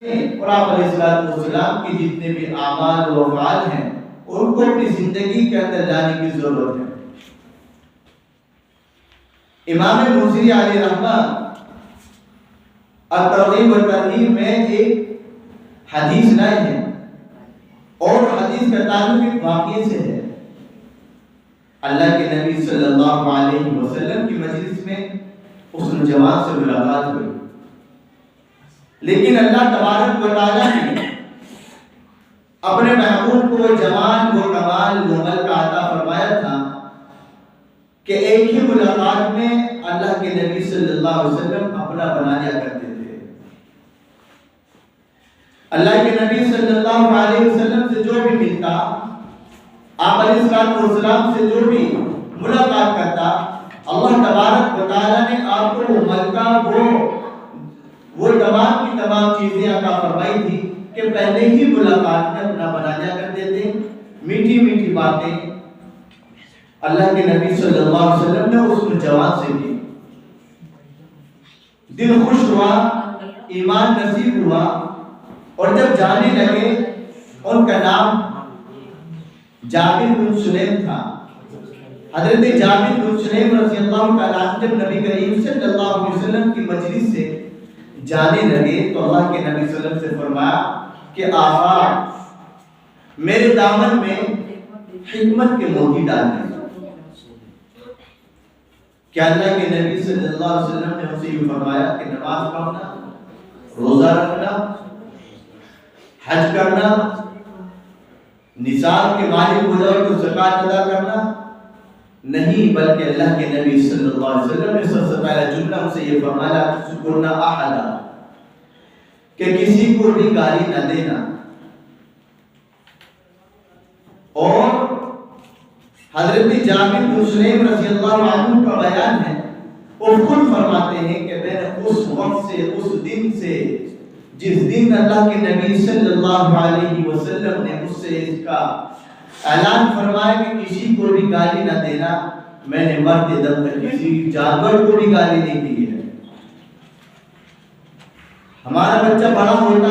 और आप अलैहिस्सलाम के जितने भी आमाल और अफ़आल हैं उनको अपनी जिंदगी के अंदर लाने की जरूरत है। इमाम बुज़ीरी अलैहि रहमत at-तरग़ीब व तरहीब में एक हदीस लाए हैं और हदीस का ताल्लुक एक वाक़ये से है। अल्लाह के नबी सल्लल्लाहु अलैहि वसल्लम की मजलिस में उस नौजवान से मुलाकात हुई, लेकिन अल्लाह तबारक व तआला ने अपने महबूब को जवान वो कमाल वो अमल का अता फरमाया था कि एक ही मुलाकात में अल्लाह के नबी सल्लल्लाहु अलैहि वसल्लम अपना बना लिया करते थे। अल्लाह के नबी सल्लल्लाहु अलैहि वसल्लम से जो भी मिलता, आप अलैहिस्सलाम से जो भी मुलाकात करता, अल्लाह तबारक व तआला ने आपको वो मलका वो तमाम की तमाम चीजें अता फरमाई थी कि पहले ही मुलाकात में अपना बना लिया करते थे। मीठी मीठी बातें अल्लाह के नबी सल्लल्लाहु अलैहि वसल्लम ने उस नौजवान से की। दिल खुश हुआ, ईमान नसीब हुआ और जब जाने लगे, उनका नाम जाबिर बिन सुलैम था। हजरत जाबिर बिन सुलैम रज़ियल्लाहु तआला अन्हु जब नबी करीम सल्लल्लाहु अलैहि वसल्लम की मजलिस से जाने लगे तो अल्लाह के नबी सल्लल्लाहु अलैहि वसल्लम से फरमाया कि आका मेरे दामन में हिकमत के मोती डाल दें। क्या अल्लाह के नबी सल्लल्लाहु अलैहि वसल्लम ने उनसे यूं फरमाया कि नमाज पढ़ना, रोजा रखना, हज करना, निसाब के मालिक हो जाओ तो ज़कात अदा करना? नहीं, बल्कि अल्लाह के नबी सल्लल्लाहु अलैहि वसल्लम ने सबसे पहला जुमला उनसे ये फरमाया तुस्कुरना अहदा, कि किसी को भी गाली न देना। और हजरत जाबिर बिन सुलैम रज़ियल्लाहु अन्हु का बयान है, वो खुद फरमाते हैं कि मैंने उस वक्त से, उस दिन से, जिस दिन अल्लाह के नबी सल्लल्लाहु अलैहि वसल्लम ने मुझसे इसका ऐलान फरमाया कि किसी को भी गाली न देना, मैंने मरते दम तक किसी जानवर को भी गाली नहीं दी है। हमारा बच्चा बड़ा होता